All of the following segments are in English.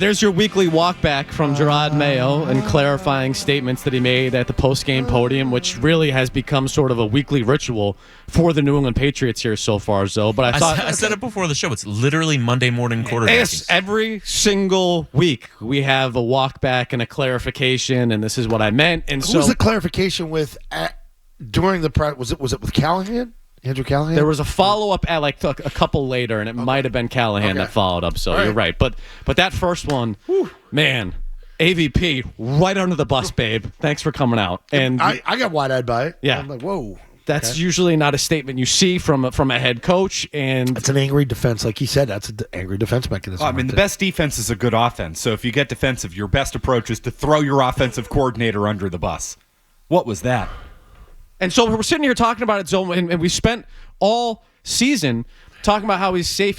There's your weekly walk back from Jerod Mayo and clarifying statements that he made at the post-game podium, which really has become sort of a weekly ritual for the New England Patriots here so far, Zoe. But I said it before the show. It's literally Monday morning quarterbacking. Yes, every single week we have a walk back and a clarification, and this is what I meant. And Who was the clarification with during the press? Was it with Callahan? Andrew Callahan? There was a follow-up at like a couple later, and it might have been Callahan that followed up, so you're right. But that first one, man, AVP, right under the bus, babe. Thanks for coming out. And I got wide-eyed by it. Yeah. I'm like, whoa. That's usually not a statement you see from a head coach. And it's an angry defense. Like he said, that's an angry defense mechanism. Well, I mean, the best defense is a good offense. So if you get defensive, your best approach is to throw your offensive coordinator under the bus. What was that? And so we're sitting here talking about it, Zoe, and we spent all season talking about how he's safe,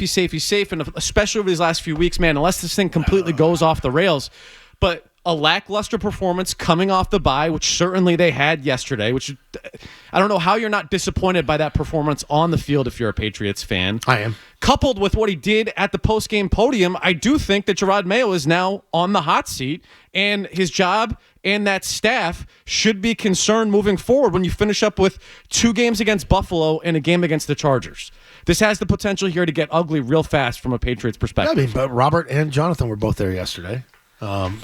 and especially over these last few weeks, man, unless this thing completely goes off the rails. But a lackluster performance coming off the bye, which certainly they had yesterday, which I don't know how you're not disappointed by that performance on the field if you're a Patriots fan. I am. Coupled with what he did at the post-game podium, I do think that Jerod Mayo is now on the hot seat, and his job and that staff should be concerned moving forward when you finish up with 2 games against Buffalo and a game against the Chargers. This has the potential here to get ugly real fast from a Patriots perspective. Yeah, I mean, but Robert and Jonathan were both there yesterday.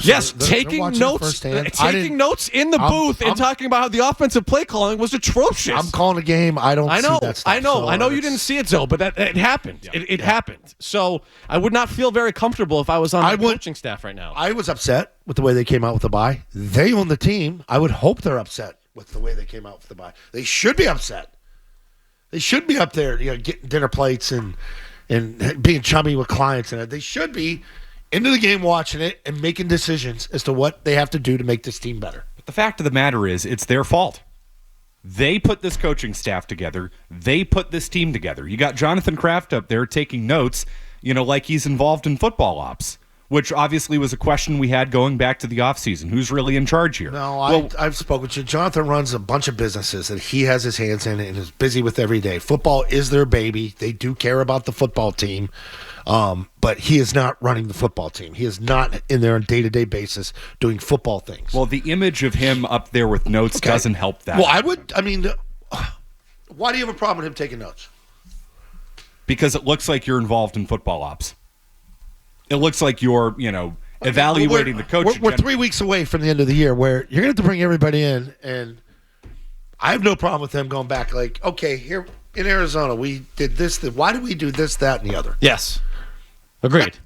Yes, taking notes in the booth and talking about how the offensive play calling was atrocious. I'm calling a game. I don't see that stuff. I know you didn't see it, Zoe, but it happened. Yeah, it happened. So I would not feel very comfortable if I was on the coaching staff right now. I was upset with the way they came out with the bye. They own the team. I would hope they're upset with the way they came out with the bye. They should be upset. They should be up there, getting dinner plates and being chummy with clients, and they should be into the game watching it and making decisions as to what they have to do to make this team better. But the fact of the matter is, it's their fault. They put this coaching staff together. They put this team together. You got Jonathan Kraft up there taking notes, like he's involved in football ops, which obviously was a question we had going back to the offseason. Who's really in charge here? No, I've spoken to you. Jonathan runs a bunch of businesses that he has his hands in and is busy with every day. Football is their baby. They do care about the football team. But he is not running the football team. He is not in there on a day-to-day basis doing football things. Well, the image of him up there with notes doesn't help that. Well, why do you have a problem with him taking notes? Because it looks like you're involved in football ops. It looks like you're, evaluating the coach. We're 3 weeks away from the end of the year where you're going to have to bring everybody in, and I have no problem with them going back like, okay, here in Arizona, we did this. Why did we do this, that, and the other? Yes. Agreed.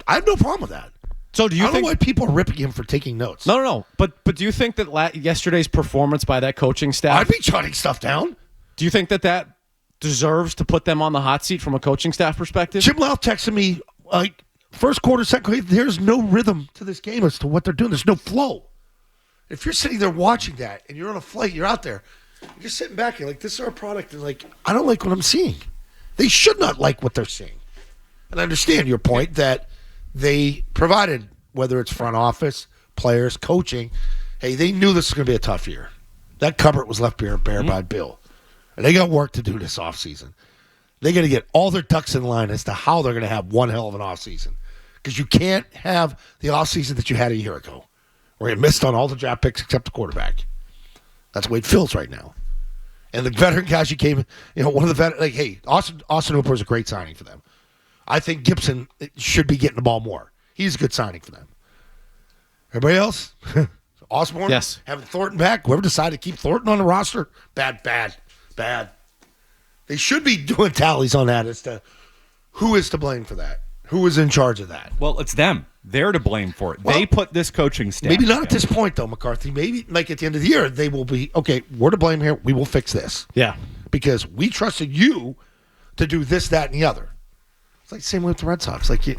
I have no problem with that. So do you I don't know why people are ripping him for taking notes. No. But do you think that yesterday's performance by that coaching staff? I'd be jotting stuff down. Do you think that deserves to put them on the hot seat from a coaching staff perspective? Jim Lau texted me first quarter, second quarter. There's no rhythm to this game as to what they're doing. There's no flow. If you're sitting there watching that and you're on a flight, you're out there, you're sitting back, you're like, this is our product, and I don't like what I'm seeing. They should not like what they're seeing. And I understand your point that they provided, whether it's front office, players, coaching, hey, they knew this was going to be a tough year. That cupboard was left bare by Bill. And they got work to do this offseason. They got to get all their ducks in line as to how they're going to have one hell of an offseason. Because you can't have the offseason that you had a year ago, where you missed on all the draft picks except the quarterback. That's the way it feels right now. And the veteran guys you came, one of the veterans, Austin Hooper is a great signing for them. I think Gibson should be getting the ball more. He's a good signing for them. Everybody else? Osborne? Yes. Having Thornton back? Whoever decided to keep Thornton on the roster? Bad. They should be doing tallies on that as to who is to blame for that. Who is in charge of that? Well, it's them. They're to blame for it. They put this coaching staff. Maybe not at this point, though, McCarthy. Maybe at the end of the year, they will be, okay, we're to blame here. We will fix this. Yeah. Because we trusted you to do this, that, and the other. It's like the same way with the Red Sox. You're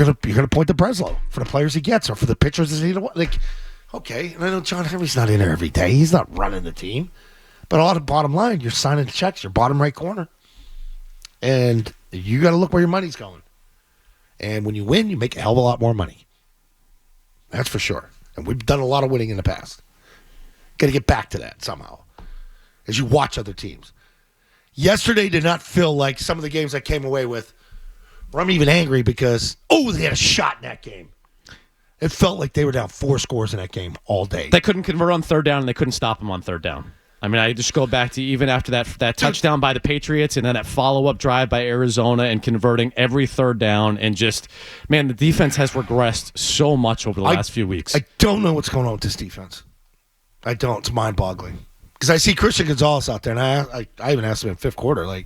gonna point to Breslow for the players he gets or for the pitchers that he don't want. Okay, and I know John Henry's not in there every day. He's not running the team. But all the bottom line, you're signing the checks, your bottom right corner. And you got to look where your money's going. And when you win, you make a hell of a lot more money. That's for sure. And we've done a lot of winning in the past. Got to get back to that somehow as you watch other teams. Yesterday did not feel like some of the games I came away with, Or I'm even angry because, they had a shot in that game. It felt like they were down 4 scores in that game all day. They couldn't convert on third down, and they couldn't stop him on third down. I mean, I just go back to even after that touchdown by the Patriots and then that follow-up drive by Arizona and converting every third down and just, man, the defense has regressed so much over the last few weeks. I don't know what's going on with this defense. I don't. It's mind-boggling. Because I see Christian Gonzalez out there, and I even asked him in fifth quarter, and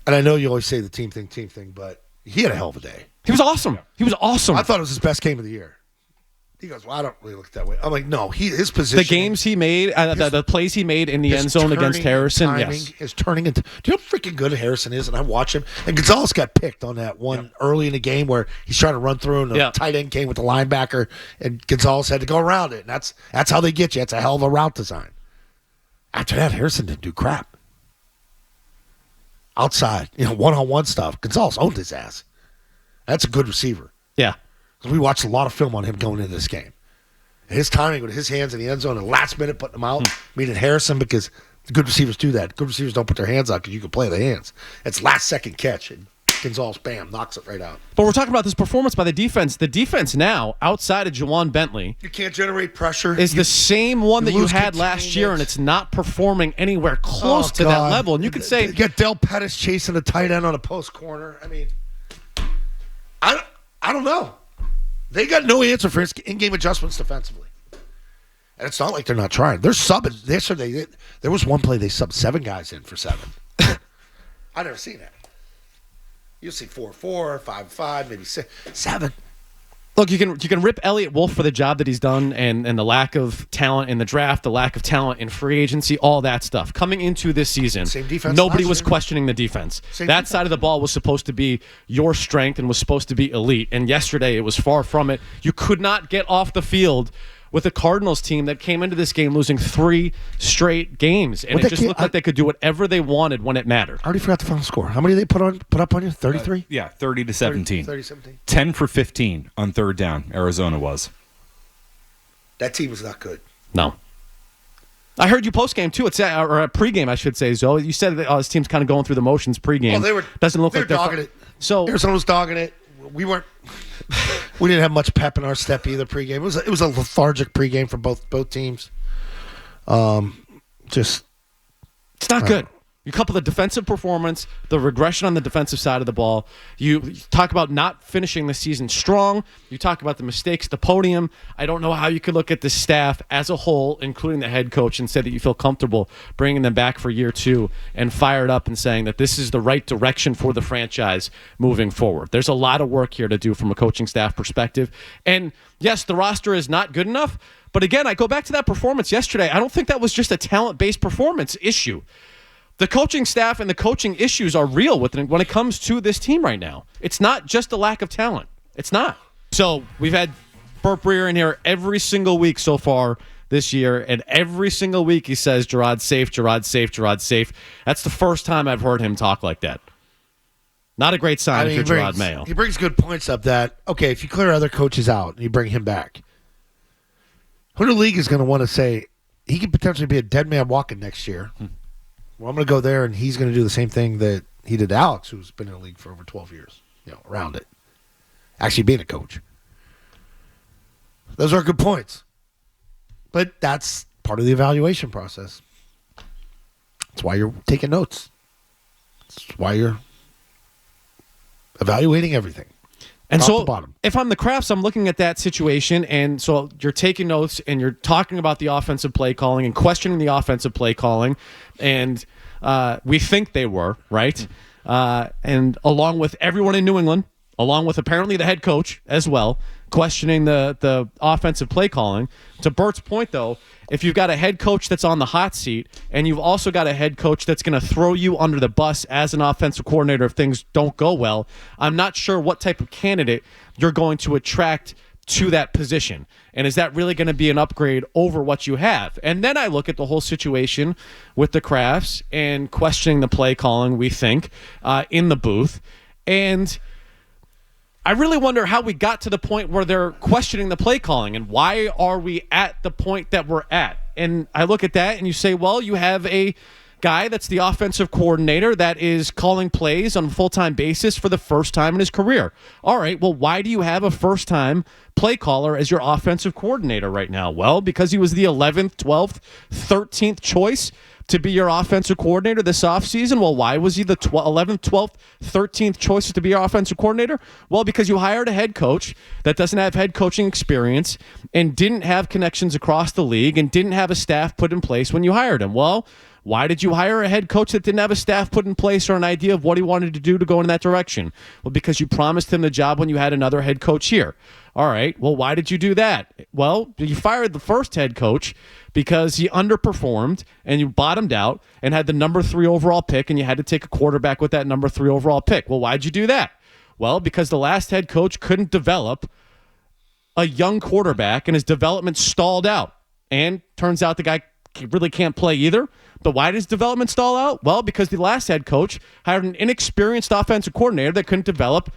I know you always say the team thing, but he had a hell of a day. He was awesome. He was awesome. I thought it was his best game of the year. He goes, well, I don't really look that way. I'm like, no, his position. The games he made, the plays he made in the end zone against Harrison, yes. Is turning into. Do you know how freaking good Harrison is? And I watch him. And Gonzalez got picked on that one early in the game where he's trying to run through and the tight end came with the linebacker, and Gonzalez had to go around it. And that's how they get you. It's a hell of a route design. After that, Harrison didn't do crap. Outside, one-on-one stuff. Gonzalez owned his ass. That's a good receiver. Yeah. We watched a lot of film on him going into this game. And his timing with his hands in the end zone and last minute putting them out, meaning Harrison, because the good receivers do that. Good receivers don't put their hands out because you can play the hands. It's last second catch, and Gonzalez, bam, knocks it right out. But we're talking about this performance by the defense. The defense now, outside of Juwan Bentley, you can't generate pressure. Is the same one that you had last year, and it's not performing anywhere close to that level. And you could say, you got Del Pettis chasing a tight end on a post corner. I mean, I don't know. They got no answer for his in-game adjustments defensively. And it's not like they're not trying. They're subbing. Yesterday, there was one play they subbed 7 guys in for 7. I've never seen that. You'll see 4-4, 5-5, maybe 6, 7. Look, you can rip Elliott Wolf for the job that he's done and the lack of talent in the draft, the lack of talent in free agency, all that stuff. Coming into this season, same defense nobody was questioning the defense. That side of the ball was supposed to be your strength and was supposed to be elite. And yesterday, it was far from it. You could not get off the field with a Cardinals team that came into this game losing 3 straight games. And it just looked like they could do whatever they wanted when it mattered. I already forgot the final score. How many did they put up on you? 33? 30-17. 30-17. 10 for 15 on third down, Arizona was. That team was not good. No. I heard you post-game, too, or pregame, I should say, Zoe. You said that his team's kind of going through the motions pregame. Well, Doesn't look like they're dogging it. So Arizona was dogging it. We didn't have much pep in our step either pregame. It was a lethargic pregame for both teams. It's not good. You couple the defensive performance, the regression on the defensive side of the ball. You talk about not finishing the season strong. You talk about the mistakes at the podium. I don't know how you could look at the staff as a whole, including the head coach, and say that you feel comfortable bringing them back for year 2 and fired up and saying that this is the right direction for the franchise moving forward. There's a lot of work here to do from a coaching staff perspective. And yes, the roster is not good enough. But again, I go back to that performance yesterday. I don't think that was just a talent-based performance issue. The coaching staff and the coaching issues are real when it comes to this team right now. It's not just a lack of talent. It's not. So we've had Burt Breer in here every single week so far this year, and every single week he says, Jerod safe, Jerod safe, Jerod safe. That's the first time I've heard him talk like that. Not a great sign if you're Jerod Mayo. He brings good points up that, okay, if you clear other coaches out and you bring him back, who the league is going to want to say, he could potentially be a dead man walking next year. Well, I'm going to go there, and he's going to do the same thing that he did to Alex, who's been in the league for over 12 years, around it. Actually being a coach. Those are good points. But that's part of the evaluation process. That's why you're taking notes. That's why you're evaluating everything. And so if I'm the Crafts, I'm looking at that situation, and so you're taking notes and you're talking about the offensive play calling and questioning the offensive play calling, and we think they were, right? And along with everyone in New England, along with apparently the head coach as well, questioning the offensive play calling. To Bert's point, though, if you've got a head coach that's on the hot seat and you've also got a head coach that's going to throw you under the bus as an offensive coordinator if things don't go well, I'm not sure what type of candidate you're going to attract to that position. And is that really going to be an upgrade over what you have? And then I look at the whole situation with the Crafts and questioning the play calling, we think, in the booth. And I really wonder how we got to the point where they're questioning the play calling and why are we at the point that we're at? And I look at that and you say, well, you have a guy that's the offensive coordinator that is calling plays on a full-time basis for the first time in his career. All right, well, why do you have a first-time play caller as your offensive coordinator right now? Well, because he was the 11th, 12th, 13th choice to be your offensive coordinator this offseason. Well, why was he the 11th, 12th, 13th choices to be your offensive coordinator? Well, because you hired a head coach that doesn't have head coaching experience and didn't have connections across the league and didn't have a staff put in place when you hired him. Well, why did you hire a head coach that didn't have a staff put in place or an idea of what he wanted to do to go in that direction? Well, because you promised him the job when you had another head coach here. All right, well, why did you do that? Well, you fired the first head coach because he underperformed and you bottomed out and had the number 3 overall pick and you had to take a quarterback with that number 3 overall pick. Well, why'd you do that? Well, because the last head coach couldn't develop a young quarterback and his development stalled out. And turns out the guy really can't play either. But why does development stall out? Well, because the last head coach hired an inexperienced offensive coordinator that couldn't develop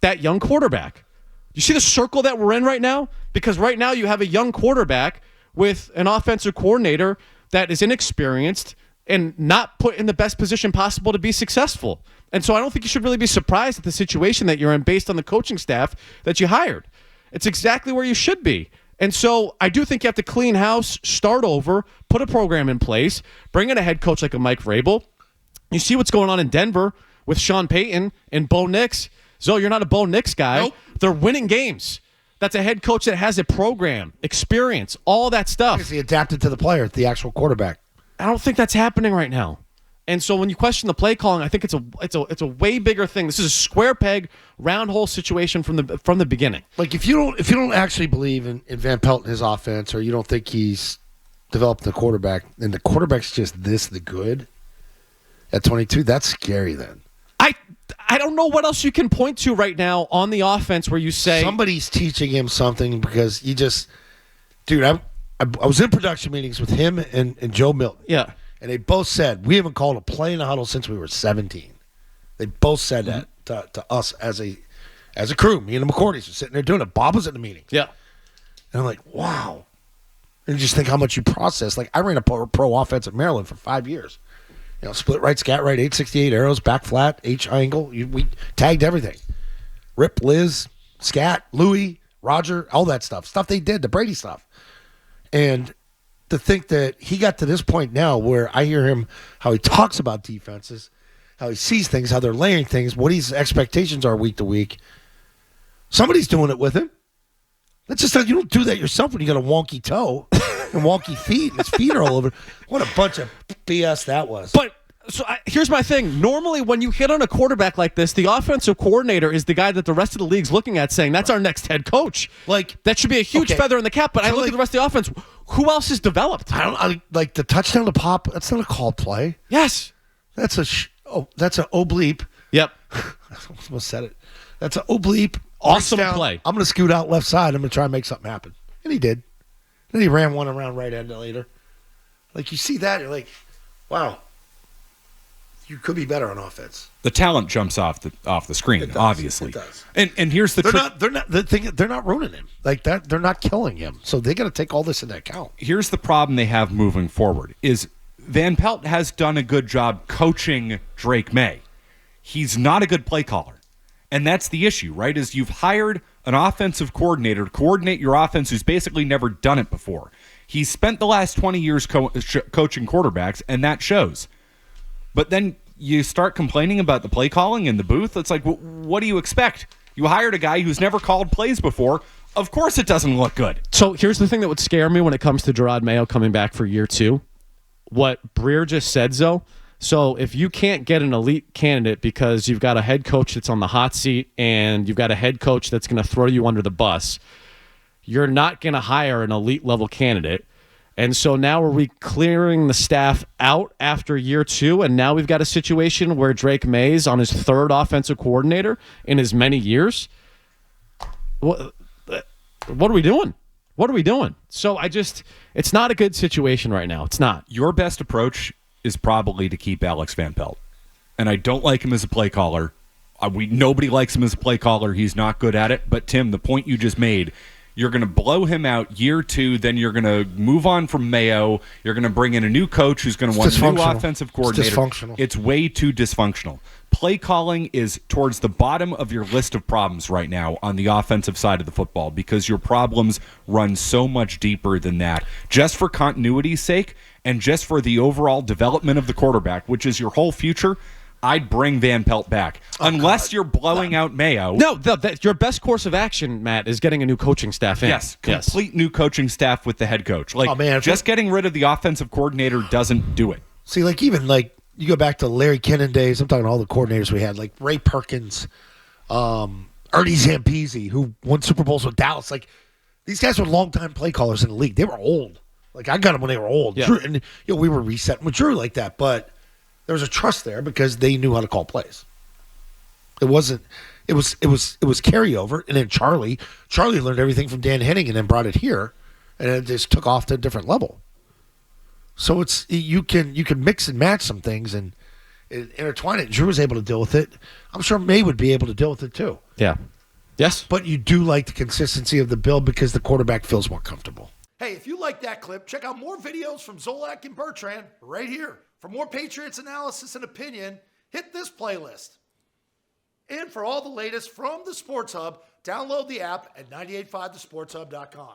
that young quarterback. You see the circle that we're in right now? Because right now you have a young quarterback with an offensive coordinator that is inexperienced and not put in the best position possible to be successful. And so I don't think you should really be surprised at the situation that you're in based on the coaching staff that you hired. It's exactly where you should be. And so I do think you have to clean house, start over, put a program in place, bring in a head coach like a Mike Vrabel. You see what's going on in Denver with Sean Payton and Bo Nix. Zoe, you're not a Bo Nix guy. Nope. They're winning games. That's a head coach that has a program, experience, all that stuff. Because he adapted to the player, the actual quarterback. I don't think that's happening right now. And so when you question the play calling, I think it's a way bigger thing. This is a square peg, round hole situation from the beginning. Like if you don't actually believe in Van Pelt and his offense, or you don't think he's developed the quarterback, and the quarterback's just the good at 22, that's scary then. I don't know what else you can point to right now on the offense where you say somebody's teaching him something, because you just, dude, I was in production meetings with him and Joe Milton. Yeah. And they both said, we haven't called a play in the huddle since we were 17. They both said that to us as a crew. Me and the McCourties were sitting there doing it. Bob was at the meeting. Yeah. And I'm like, wow. And you just think how much you process. Like, I ran a pro offense at Maryland for 5 years. You know, split right, scat right, 868 arrows, back flat, H angle. We tagged everything. Rip, Liz, scat, Louie, Roger, all that stuff. Stuff they did, the Brady stuff. And to think that he got to this point now where I hear him, how he talks about defenses, how he sees things, how they're laying things, what his expectations are week to week. Somebody's doing it with him. That's just you don't do that yourself when you got a wonky toe and wonky feet and his feet are all over. What a bunch of BS that was. But here's my thing. Normally, when you hit on a quarterback like this, the offensive coordinator is the guy that the rest of the league's looking at saying, that's our next head coach. Like, that should be a huge feather in the cap. But I look at the rest of the offense. Who else is developed? I like the touchdown to Pop. That's not a called play. Yes. That's that's an oblique. Yep. I almost said it. That's an oblique. Awesome play. I'm going to scoot out left side. I'm going to try and make something happen. And he did. Then he ran one around right end later. Like, you see that, you're like, wow. You could be better on offense. The talent jumps off the screen, obviously. It does. And here's the trick. They're not ruining him. Like that, they're not killing him. So they got to take all this into account. Here's the problem they have moving forward is Van Pelt has done a good job coaching Drake May. He's not a good play caller. And that's the issue, right? Is you've hired an offensive coordinator to coordinate your offense who's basically never done it before. He's spent the last 20 years coaching quarterbacks, and that shows. But then you start complaining about the play calling in the booth. It's like, what do you expect? You hired a guy who's never called plays before. Of course it doesn't look good. So here's the thing that would scare me when it comes to Jerod Mayo coming back for year 2. What Breer just said, Zoe. So if you can't get an elite candidate because you've got a head coach that's on the hot seat and you've got a head coach that's going to throw you under the bus, you're not going to hire an elite level candidate. And so now are we clearing the staff out after year 2? And now we've got a situation where Drake May's on his 3rd offensive coordinator in as many years. What are we doing? What are we doing? So it's not a good situation right now. It's not. Your best approach is probably to keep Alex Van Pelt. And I don't like him as a play caller. Nobody likes him as a play caller. He's not good at it. But, Tim, the point you just made, You're going to blow him out year 2, then you're going to move on from Mayo. You're going to bring in a new coach who's going to want a new offensive coordinator. It's dysfunctional. It's way too dysfunctional. Play calling is towards the bottom of your list of problems right now on the offensive side of the football because your problems run so much deeper than that. Just for continuity's sake and just for the overall development of the quarterback, which is your whole future, I'd bring Van Pelt back. Unless you're blowing out Mayo. No, your best course of action, Matt, is getting a new coaching staff in. Yes, complete new coaching staff with the head coach. Just getting rid of the offensive coordinator doesn't do it. See, you go back to Larry Kennan days. I'm talking all the coordinators we had, like Ray Perkins, Ernie Zampese, who won Super Bowls with Dallas. Like, these guys were longtime play callers in the league. They were old. Like, I got them when they were old. Yeah. Drew, and we were resetting with Drew like that, but there was a trust there because they knew how to call plays. It was carryover, and then Charlie learned everything from Dan Henning and then brought it here, and it just took off to a different level. So you can mix and match some things and intertwine it. Drew was able to deal with it. I'm sure May would be able to deal with it too. Yeah. Yes. But you do like the consistency of the build because the quarterback feels more comfortable. Hey, if you like that clip, check out more videos from Zolak and Bertrand right here. For more Patriots analysis and opinion, hit this playlist. And for all the latest from the Sports Hub, download the app at 985thesportshub.com.